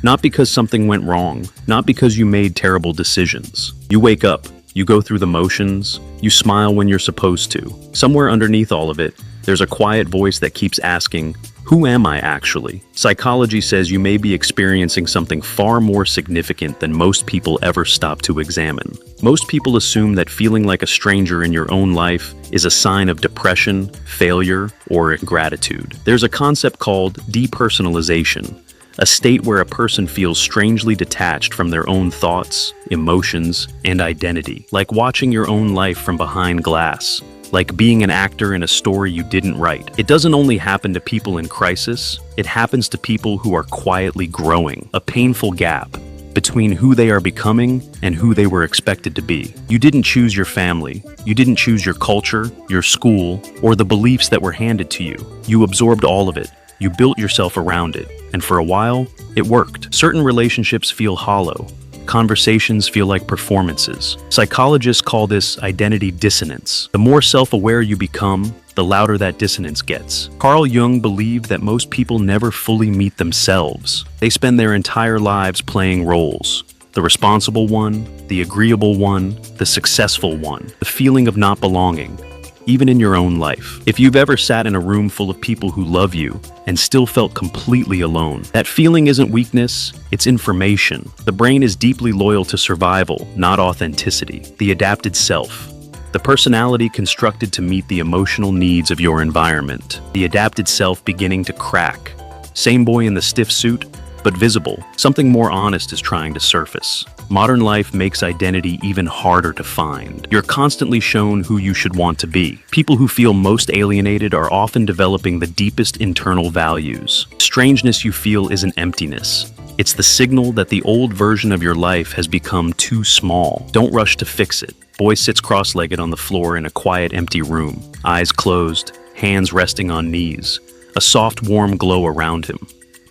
Not because something went wrong, not because you made terrible decisions. You wake up, you go through the motions, you smile when you're supposed to. Somewhere underneath all of it, there's a quiet voice that keeps asking, who am I actually? Psychology says you may be experiencing something far more significant than most people ever stop to examine. Most people assume that feeling like a stranger in your own life is a sign of depression, failure, or ingratitude. There's a concept called depersonalization, a state where a person feels strangely detached from their own thoughts, emotions, and identity, like watching your own life from behind glass. Like being an actor in a story you didn't write. It doesn't only happen to people in crisis, it happens to people who are quietly growing, a painful gap between who they are becoming and who they were expected to be. You didn't choose your family, you didn't choose your culture, your school, or the beliefs that were handed to you. You absorbed all of it, you built yourself around it, and for a while, it worked. Certain relationships feel hollow. Conversations feel like performances. Psychologists call this identity dissonance. The more self-aware you become, the louder that dissonance gets. Carl Jung believed that most people never fully meet themselves. They spend their entire lives playing roles. The responsible one, the agreeable one, the successful one. The feeling of not belonging, even in your own life. If you've ever sat in a room full of people who love you and still felt completely alone, that feeling isn't weakness, it's information. The brain is deeply loyal to survival, not authenticity. The adapted self. The personality constructed to meet the emotional needs of your environment. The adapted self beginning to crack. Same boy in the stiff suit, but visible. Something more honest is trying to surface. Modern life makes identity even harder to find. You're constantly shown who you should want to be. People who feel most alienated are often developing the deepest internal values. Strangeness you feel isn't emptiness. It's the signal that the old version of your life has become too small. Don't rush to fix it. Boy sits cross-legged on the floor in a quiet, empty room. Eyes closed, hands resting on knees. A soft, warm glow around him.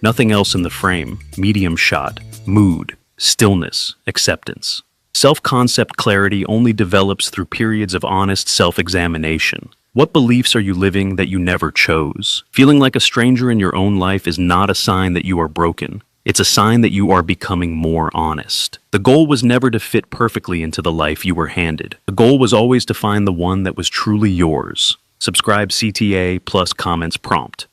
Nothing else in the frame. Medium shot. Mood. Stillness. Acceptance. Self-concept clarity only develops through periods of honest self-examination. What beliefs are you living that you never chose? Feeling like a stranger in your own life is not a sign that you are broken. It's a sign that you are becoming more honest. The goal was never to fit perfectly into the life you were handed. The goal was always to find the one that was truly yours. Subscribe CTA plus comments prompt.